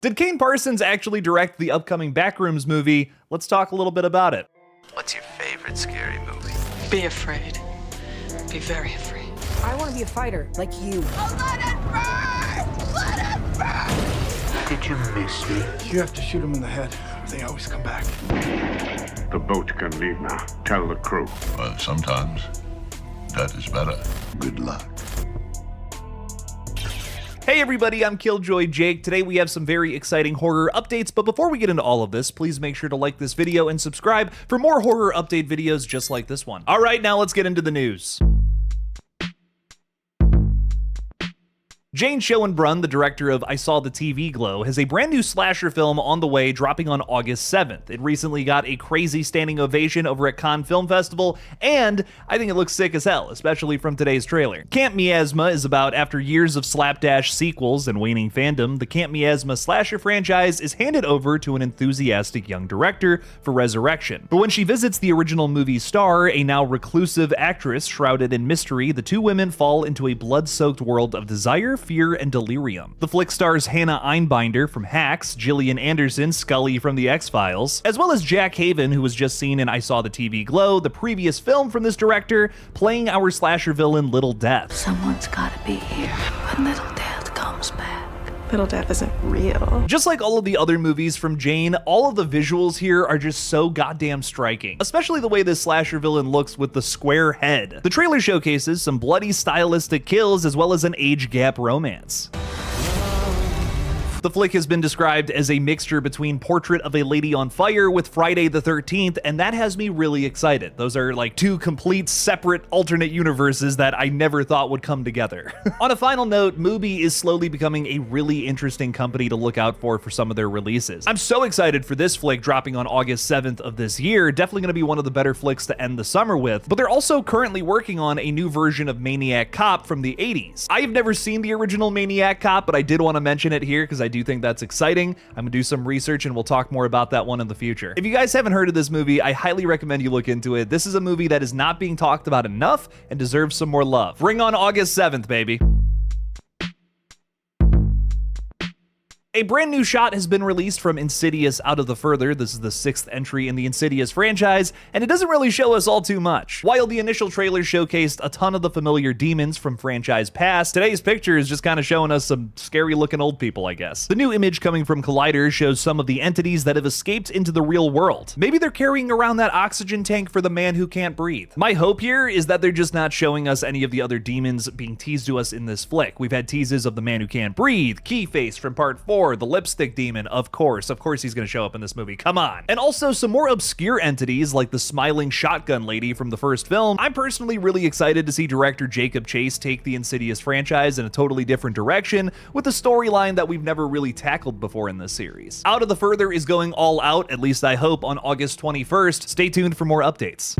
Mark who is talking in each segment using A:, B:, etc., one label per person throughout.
A: Did Kane Parsons actually direct the upcoming Backrooms movie? Let's talk a little bit about it.
B: What's your favorite scary movie?
C: Be afraid. Be very afraid.
D: I want to be a fighter, like you.
E: Oh, let it burn! Let it burn!
B: Did you miss me?
F: You have to shoot them in the head. They always come back.
G: The boat can leave now. Tell the crew.
H: Well, sometimes that is better.
G: Good luck.
A: Hey everybody, I'm Killjoy Jake. Today we have some very exciting horror updates, but before we get into all of this, please make sure to like this video and subscribe for more horror update videos just like this one. Alright, now let's get into the news. Jane Schoenbrunn, the director of I Saw the TV Glow, has a brand new slasher film on the way, dropping on August 7th. It recently got a crazy standing ovation over at Cannes Film Festival, and I think it looks sick as hell, especially from today's trailer. Camp Miasma is about after years of slapdash sequels and waning fandom, the Camp Miasma slasher franchise is handed over to an enthusiastic young director for resurrection. But when she visits the original movie's star, a now reclusive actress shrouded in mystery, the two women fall into a blood-soaked world of desire, fear, and delirium. The flick stars Hannah Einbinder from Hacks, Gillian Anderson, Scully from The X-Files, as well as Jack Haven, who was just seen in I Saw the TV Glow, the previous film from this director, playing our slasher villain Little Death.
I: Someone's gotta be here when Little Death comes back.
C: Little Death isn't real.
A: Just like all of the other movies from Jane, all of the visuals here are just so goddamn striking, especially the way this slasher villain looks with the square head. The trailer showcases some bloody stylistic kills as well as an age gap romance. The flick has been described as a mixture between Portrait of a Lady on Fire with Friday the 13th, and that has me really excited. Those are like two complete separate alternate universes that I never thought would come together. On a final note, Mubi is slowly becoming a really interesting company to look out for some of their releases. I'm so excited for this flick dropping on August 7th of this year, definitely gonna be one of the better flicks to end the summer with, but they're also currently working on a new version of Maniac Cop from the 80s. I've never seen the original Maniac Cop, but I did want to mention it here because I do think that's exciting. I'm gonna do some research and we'll talk more about that one in the future. If you guys haven't heard of this movie, I highly recommend you look into it. This is a movie that is not being talked about enough and deserves some more love. Bring on August 7th, baby. A brand new shot has been released from Insidious Out of the Further. This is the 6th entry in the Insidious franchise, and it doesn't really show us all too much. While the initial trailer showcased a ton of the familiar demons from franchise past, today's picture is just kind of showing us some scary looking old people, I guess. The new image coming from Collider shows some of the entities that have escaped into the real world. Maybe they're carrying around that oxygen tank for the man who can't breathe. My hope here is that they're just not showing us any of the other demons being teased to us in this flick. We've had teases of the man who can't breathe, Keyface from part 4, the lipstick demon, of course he's gonna show up in this movie, come on. And also some more obscure entities like the smiling shotgun lady from the first film. I'm personally really excited to see director Jacob Chase take the Insidious franchise in a totally different direction with a storyline that we've never really tackled before in this series. Out of the Further is going all out, at least I hope, on August 21st. Stay tuned for more updates.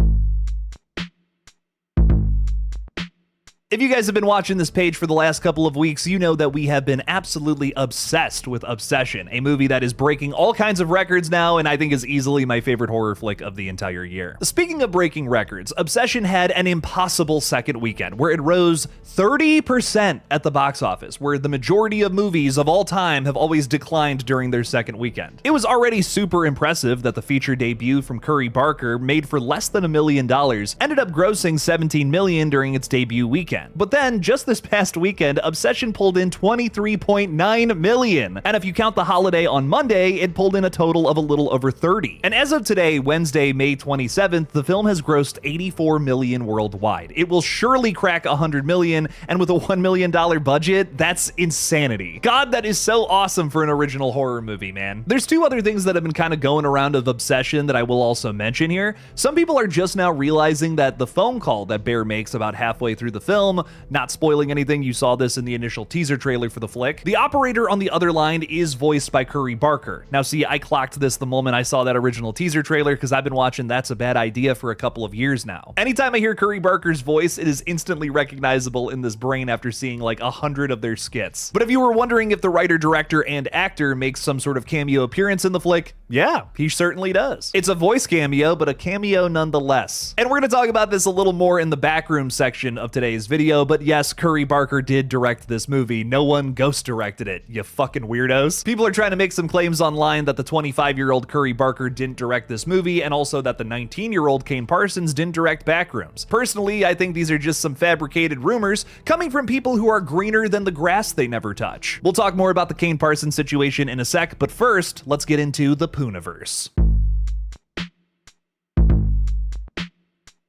A: If you guys have been watching this page for the last couple of weeks, you know that we have been absolutely obsessed with Obsession, a movie that is breaking all kinds of records now, and I think is easily my favorite horror flick of the entire year. Speaking of breaking records, Obsession had an impossible second weekend, where it rose 30% at the box office, where the majority of movies of all time have always declined during their second weekend. It was already super impressive that the feature debut from Curry Barker, made for less than $1 million, ended up grossing $17 million during its debut weekend. But then, just this past weekend, Obsession pulled in $23.9 million. And if you count the holiday on Monday, it pulled in a total of a little over 30. And as of today, Wednesday, May 27th, the film has grossed $84 million worldwide. It will surely crack $100 million, and with a $1 million budget, that's insanity. God, that is so awesome for an original horror movie, man. There's two other things that have been kind of going around of Obsession that I will also mention here. Some people are just now realizing that the phone call that Bear makes about halfway through the film, not spoiling anything, you saw this in the initial teaser trailer for the flick, the operator on the other line is voiced by Curry Barker. Now see, I clocked this the moment I saw that original teaser trailer because I've been watching That's a Bad Idea for a couple of years now. Anytime I hear Curry Barker's voice, it is instantly recognizable in this brain after seeing like 100 of their skits. But if you were wondering if the writer, director, and actor makes some sort of cameo appearance in the flick, yeah, he certainly does. It's a voice cameo, but a cameo nonetheless. And we're gonna talk about this a little more in the Backrooms section of today's video. video, but yes, Curry Barker did direct this movie. No one ghost directed it, you fucking weirdos. People are trying to make some claims online that the 25-year-old Curry Barker didn't direct this movie, and also that the 19-year-old Kane Parsons didn't direct Backrooms. Personally, I think these are just some fabricated rumors coming from people who are greener than the grass they never touch. We'll talk more about the Kane Parsons situation in a sec, but first, let's get into the POOHNIVERSE.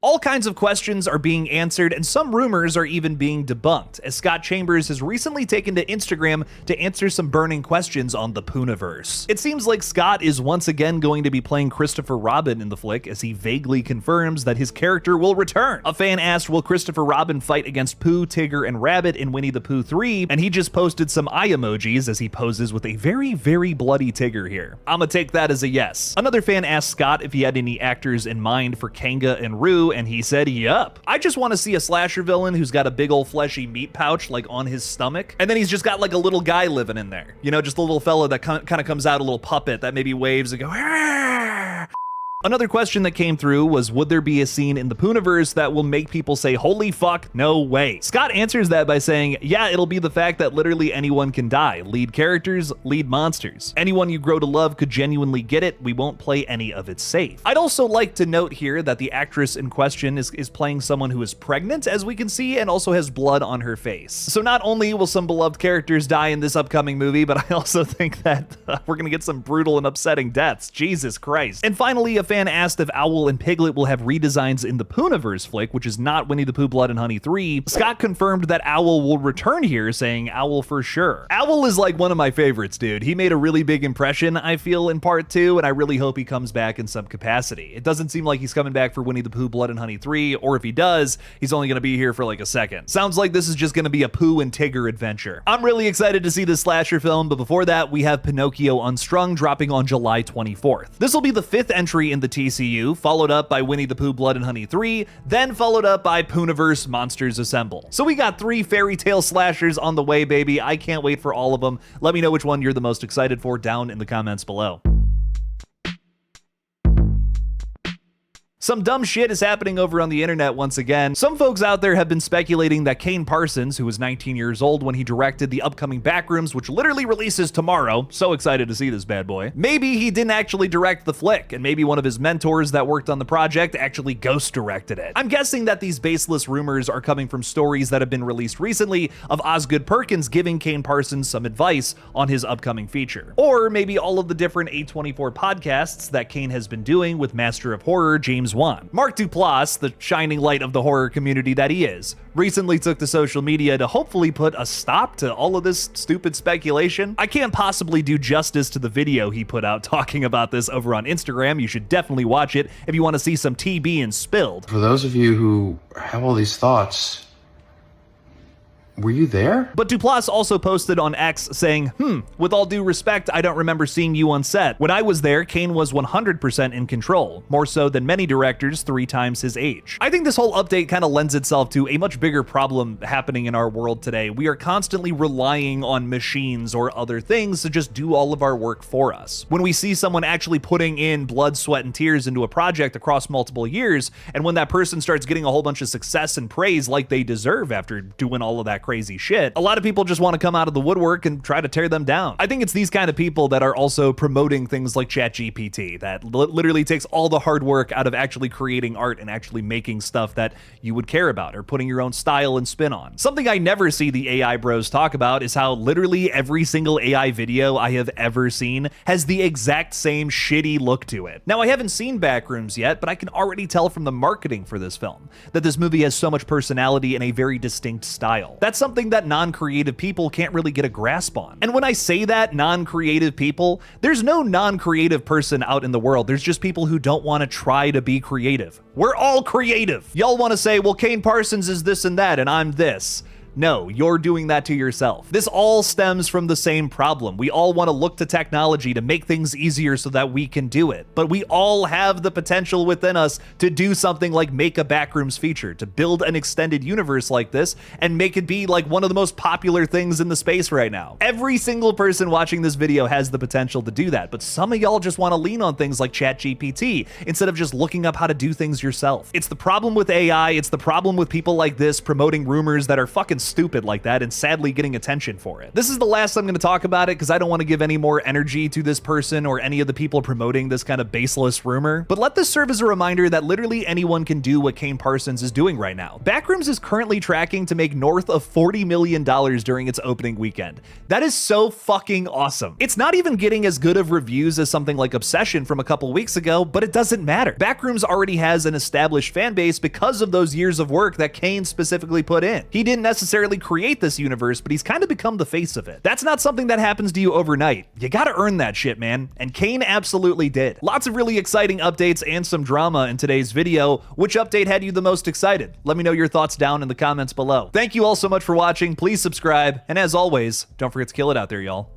A: All kinds of questions are being answered, and some rumors are even being debunked, as Scott Chambers has recently taken to Instagram to answer some burning questions on the POOHNIVERSE. It seems like Scott is once again going to be playing Christopher Robin in the flick, as he vaguely confirms that his character will return. A fan asked, will Christopher Robin fight against Pooh, Tigger, and Rabbit in Winnie the Pooh 3? And he just posted some eye emojis as he poses with a very, very bloody Tigger here. I'ma take that as a yes. Another fan asked Scott if he had any actors in mind for Kanga and Roo, and he said, yup. I just want to see a slasher villain who's got a big old fleshy meat pouch like on his stomach, and then he's just got like a little guy living in there. You know, just a little fella that kind of comes out, a little puppet that maybe waves and go, "Arr!" Another question that came through was, would there be a scene in the POOHNIVERSE that will make people say, holy fuck, no way? Scott answers that by saying, yeah, it'll be the fact that literally anyone can die. Lead characters, lead monsters. Anyone you grow to love could genuinely get it. We won't play any of it safe. I'd also like to note here that the actress in question is playing someone who is pregnant, as we can see, and also has blood on her face. So not only will some beloved characters die in this upcoming movie, but I also think that we're gonna get some brutal and upsetting deaths. Jesus Christ. And finally, a fan asked if Owl and Piglet will have redesigns in the POOHNIVERSE flick, which is not Winnie the Pooh Blood and Honey 3. Scott confirmed that Owl will return here, saying Owl for sure. Owl is like one of my favorites, dude. He made a really big impression, I feel, in part 2, and I really hope he comes back in some capacity. It doesn't seem like he's coming back for Winnie the Pooh Blood and Honey 3, or if he does, he's only gonna be here for like a second. Sounds like this is just gonna be a Pooh and Tigger adventure. I'm really excited to see this slasher film, but before that, we have Pinocchio Unstrung dropping on July 24th. This will be the 5th entry in the TCU, followed up by Winnie the Pooh Blood and Honey 3, then followed up by POOHNIVERSE Monsters Assemble. So we got 3 fairy tale slashers on the way, baby. I can't wait for all of them. Let me know which one you're the most excited for down in the comments below. Some dumb shit is happening over on the internet once again. Some folks out there have been speculating that Kane Parsons, who was 19 years old when he directed the upcoming Backrooms, which literally releases tomorrow, so excited to see this bad boy, maybe he didn't actually direct the flick, and maybe one of his mentors that worked on the project actually ghost directed it. I'm guessing that these baseless rumors are coming from stories that have been released recently of Osgood Perkins giving Kane Parsons some advice on his upcoming feature. Or maybe all of the different A24 podcasts that Kane has been doing with Master of Horror James Wan. Mark Duplass, the shining light of the horror community that he is, recently took to social media to hopefully put a stop to all of this stupid speculation. I can't possibly do justice to the video he put out talking about this over on Instagram. You should definitely watch it if you want to see some tea being spilled.
J: For those of you who have all these thoughts, were you there?
A: But Duplass also posted on X saying, with all due respect, I don't remember seeing you on set. When I was there, Kane was 100% in control, more so than many directors 3 times his age. I think this whole update kind of lends itself to a much bigger problem happening in our world today. We are constantly relying on machines or other things to just do all of our work for us. When we see someone actually putting in blood, sweat, and tears into a project across multiple years, and when that person starts getting a whole bunch of success and praise like they deserve after doing all of that crazy shit, a lot of people just want to come out of the woodwork and try to tear them down. I think it's these kind of people that are also promoting things like ChatGPT that literally takes all the hard work out of actually creating art and actually making stuff that you would care about or putting your own style and spin on. Something I never see the AI bros talk about is how literally every single AI video I have ever seen has the exact same shitty look to it. Now, I haven't seen Backrooms yet, but I can already tell from the marketing for this film that this movie has so much personality and a very distinct style. That's something that non-creative people can't really get a grasp on. And when I say that, non-creative people, there's no non-creative person out in the world. There's just people who don't want to try to be creative. We're all creative. Y'all want to say, well, Kane Parsons is this and that, and I'm this. No, you're doing that to yourself. This all stems from the same problem. We all want to look to technology to make things easier so that we can do it. But we all have the potential within us to do something like make a Backrooms feature, to build an extended universe like this and make it be like one of the most popular things in the space right now. Every single person watching this video has the potential to do that, but some of y'all just want to lean on things like ChatGPT instead of just looking up how to do things yourself. It's the problem with AI, it's the problem with people like this promoting rumors that are fucking stupid like that and sadly getting attention for it. This is the last I'm going to talk about it because I don't want to give any more energy to this person or any of the people promoting this kind of baseless rumor, but let this serve as a reminder that literally anyone can do what Kane Parsons is doing right now. Backrooms is currently tracking to make north of $40 million during its opening weekend. That is so fucking awesome. It's not even getting as good of reviews as something like Obsession from a couple weeks ago, but it doesn't matter. Backrooms already has an established fan base because of those years of work that Kane specifically put in. He didn't necessarily create this universe, but he's kind of become the face of it. That's not something that happens to you overnight. You gotta earn that shit, man. And Kane absolutely did. Lots of really exciting updates and some drama in today's video. Which update had you the most excited? Let me know your thoughts down in the comments below. Thank you all so much for watching. Please subscribe. And as always, don't forget to kill it out there, y'all.